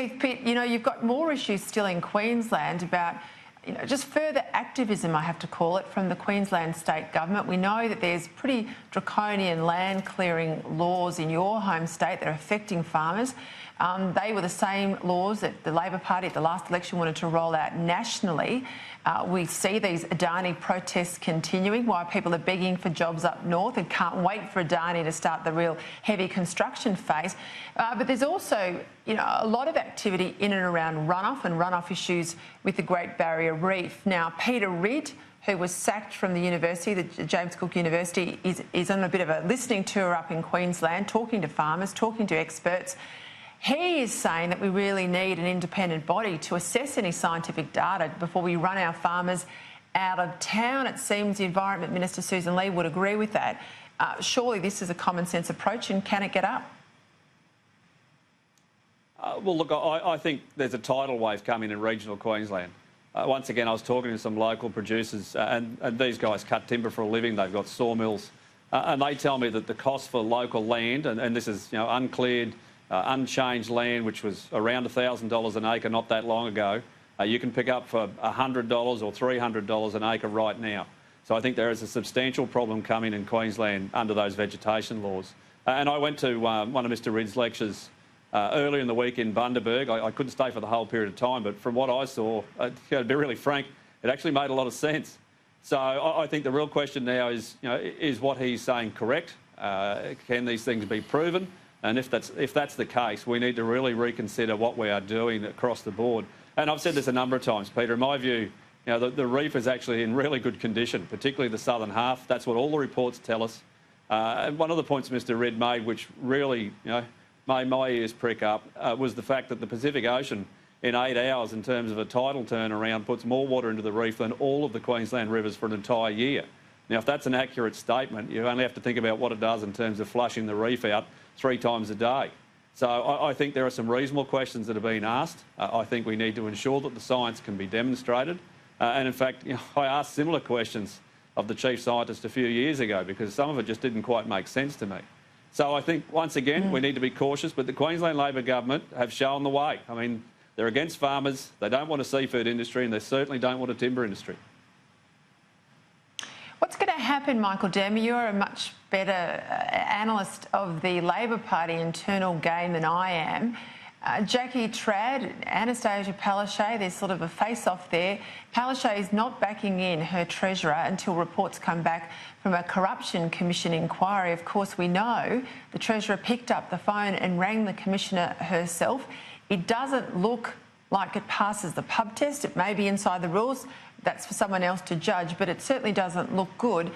Keith Pitt, you know, you've got more issues still in Queensland about, you know, just further activism, I have to call it, from the Queensland state government. We know that there's pretty draconian land clearing laws in your home state that are affecting farmers. They were the same laws that the Labor Party at the last election wanted to roll out nationally. We see these Adani protests continuing while people are begging for jobs up north and can't wait for Adani to start the real heavy construction phase. But there's also, you know, a lot of activity in and around runoff issues with the Great Barrier Reef. Now, Peter Ridd, who was sacked from the university, the James Cook University, is on a bit of a listening tour up in Queensland, talking to farmers, talking to experts. He is saying that we really need an independent body to assess any scientific data before we run our farmers out of town. It seems the Environment Minister, Susan Lee, would agree with that. Surely this is a common sense approach, and can it get up? Well, look, I think there's a tidal wave coming in regional Queensland. Once again, I was talking to some local producers, and these guys cut timber for a living. They've got sawmills, and they tell me that the cost for local land, and this is, you know, uncleared, unchanged land, which was around $1,000 an acre not that long ago, you can pick up for $100 or $300 an acre right now. So I think there is a substantial problem coming in Queensland under those vegetation laws. And I went to one of Mr Ridd's lectures earlier in the week in Bundaberg. I couldn't stay for the whole period of time, but from what I saw, to be really frank, it actually made a lot of sense. So I think the real question now is, you know, is what he's saying correct? Can these things be proven? And if that's the case, we need to really reconsider what we are doing across the board. And I've said this a number of times, Peter. In my view, you know, the reef is actually in really good condition, particularly the southern half. That's what all the reports tell us. And one of the points Mr Ridd made, which really, you know, made my ears prick up, was the fact that the Pacific Ocean, in 8 hours, in terms of a tidal turnaround, puts more water into the reef than all of the Queensland rivers for an entire year. Now, if that's an accurate statement, you only have to think about what it does in terms of flushing the reef out 3 times a day. So I think there are some reasonable questions that have been asked. I think we need to ensure that the science can be demonstrated. And in fact, you know, I asked similar questions of the chief scientist a few years ago because some of it just didn't quite make sense to me. So I think, once again, we need to be cautious, but the Queensland Labor government have shown the way. I mean, they're against farmers, they don't want a seafood industry, and they certainly don't want a timber industry. What's going to happen, Michael Danby? You're a much better analyst of the Labor Party internal game than I am. Jackie Trad, Anastasia Palaszczuk, there's sort of a face-off there. Palaszczuk is not backing in her treasurer until reports come back from a Corruption Commission inquiry. Of course, we know the treasurer picked up the phone and rang the commissioner herself. It doesn't look like it passes the pub test. It may be inside the rules. That's for someone else to judge, but it certainly doesn't look good.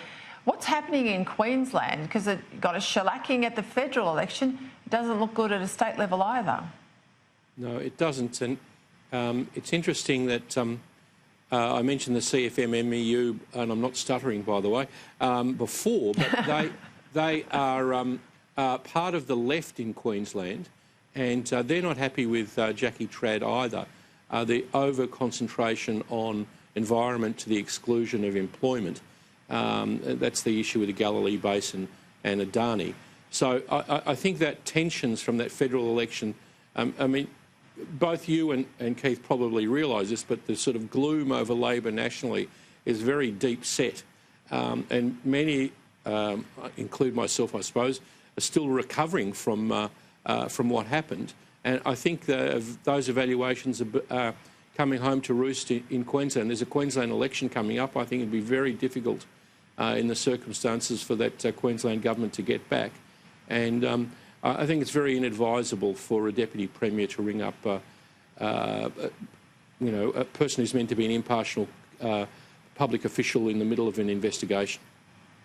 What's happening in Queensland? Because it got a shellacking at the federal election. It doesn't look good at a state level either. No, it doesn't. And it's interesting that I mentioned the CFMMEU, and I'm not stuttering, by the way, before, but they are part of the left in Queensland, and they're not happy with Jackie Trad either. The over-concentration on environment to the exclusion of employment. That's the issue with the Galilee Basin and Adani. So I think that tensions from that federal election, I mean, both you and Keith probably realise this, but the sort of gloom over Labor nationally is very deep set. And many, include myself, I suppose, are still recovering from what happened. And I think those evaluations are coming home to roost in Queensland. There's a Queensland election coming up. I think it'd be very difficult in the circumstances for that Queensland government to get back. And I think it's very inadvisable for a Deputy Premier to ring up you know, a person who's meant to be an impartial public official in the middle of an investigation.